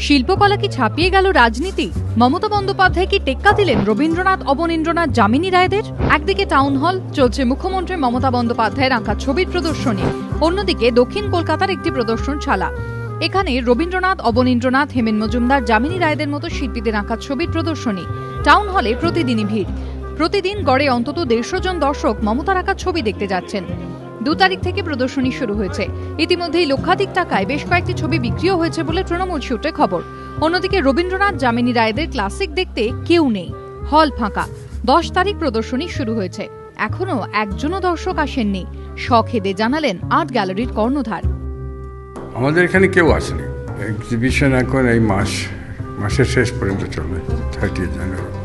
শিল্পকলা কি ছাপিয়ে গেল রাজনীতি? মমতা বন্দ্যোপাধ্যায় কি টেক্কা দিলেন রবীন্দ্রনাথ অবনীন্দ্রনাথ যামিনী রায়দের? একদিকে টাউন হল, চলছে মুখ্যমন্ত্রী মমতা বন্দ্যোপাধ্যায়ের আঁকা ছবির প্রদর্শনী, অন্যদিকে দক্ষিণ কলকাতার একটি প্রদর্শনশালা। এখানে রবীন্দ্রনাথ অবনীন্দ্রনাথ, হেমেন মজুমদার, যামিনী রায়দের মতো শিল্পীদের আঁকা ছবির প্রদর্শনী। টাউন হলে প্রতিদিনই ভিড়। প্রতিদিন গড়ে অন্তত 150 জন দর্শক মমতার আঁকা ছবি দেখতে যাচ্ছেন। 2 তারিখ থেকে প্রদর্শনী শুরু হয়েছে। ইতিমধ্যেই লক্ষাধিক টাকায় বেশ কয়েকটি ছবি বিক্রিও হয়েছে বলে তৃণমূল সূত্রে খবর। অন্যদিকে রবীন্দ্রনাথ যামিনী রায়দের ক্লাসিক দেখতে কেউ নেই, হল ফাঁকা। 10 তারিখ প্রদর্শনী শুরু হয়েছে, এখনো একজনও দর্শক আসেননি। শখেদে জানালেন আর্ট গ্যালারির কর্ণধার। আমাদের এখানে কেউ আসেনি। এক্সিবিশন এখন এই মাসের শেষ পর্যন্ত চলবে, 30 জানুয়ারি।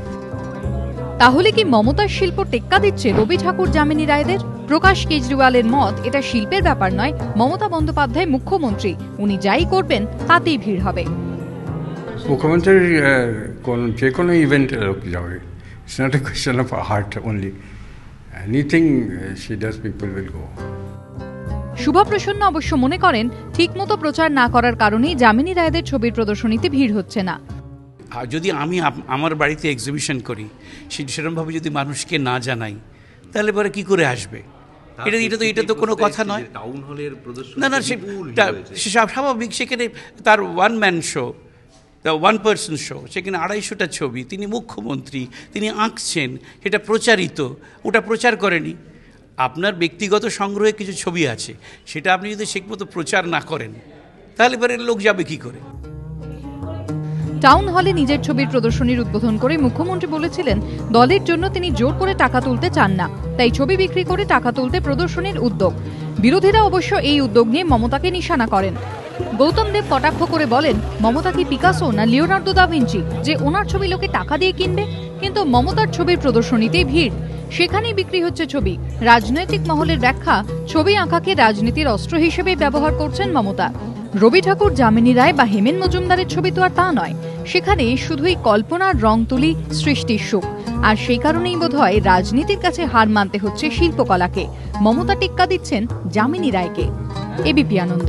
তাহলে কি মমতার শিল্প টেক্কা দিচ্ছে রবি ঠাকুর যামিনী রায়দের? প্রকাশ কেজরিওয়ালের মত, এটা শিল্পের ব্যাপার নয়, মমতা বন্দ্যোপাধ্যায় মুখ্যমন্ত্রী, উনি যাই করবেন তাতেই ভিড় হবে। মুখ্যমন্ত্রীর যে কোনো ইভেন্টে লোক যাবে। It's not a question of heart only, anything she does people will go. Shubha Prasanna অবশ্য মনে করেন, ঠিকমতো প্রচার না করার কারণেই যামিনী রায়দের ছবির প্রদর্শনীতে ভিড় হচ্ছে না। যদি আমি আমার বাড়িতে এক্সিবিশন করি, সেরকমভাবে যদি মানুষকে না জানাই, তাহলে পরে কি করে আসবে? এটা তো কোনো কথা নয়। টাউন হলের প্রদর্শনী না, সে স্বাভাবিক। সেখানে তার one man show, one person show, সেখানে 250টা ছবি, তিনি মুখ্যমন্ত্রী, তিনি আঁকছেন, সেটা প্রচারিত, ওটা প্রচার করেনি। আপনার ব্যক্তিগত সংগ্রহে কিছু ছবি আছে, সেটা আপনি যদি ঠিকমতো প্রচার না করেন, তাহলে পরে লোক যাবে কি করে? টাউন হলে নিজের ছবির প্রদর্শনীর উদ্বোধন করে মুখ্যমন্ত্রী বলেছিলেন, দলের জন্য তিনি জোর করে টাকা তুলতে চান না, তাই ছবি বিক্রি করে টাকা তুলতে প্রদর্শনীর উদ্যোগ। বিরোধীরা অবশ্য এই উদ্যোগ নিয়ে মমতাকে নিশানা করেন। গৌতম দেব কটাক্ষ করে বলেন, মমতা কি পিকাসো না লিওনার্দো দা ভিঞ্চি যে ওনার ছবি লোকে টাকা দিয়ে কিনবে? কিন্তু মমতার ছবির প্রদর্শনীতেই ভিড়, সেখানেই বিক্রি হচ্ছে ছবি। রাজনৈতিক মহলের ব্যাখ্যা, ছবি আঁকাকে রাজনীতির অস্ত্র হিসেবে ব্যবহার করছেন মমতা। রবি ঠাকুর, যামিনী রায় বা হেমেন মজুমদারের ছবি তো আর তা নয়, সেখানে শুধুই কল্পনার রং তুলি, সৃষ্টির সুখ। আর সেই কারণেই বোধহয় রাজনীতির কাছে হার মানতে হচ্ছে শিল্পকলাকে। মমতা টেক্কা দিচ্ছেন যামিনী রায়কে। এবিপি আনন্দ।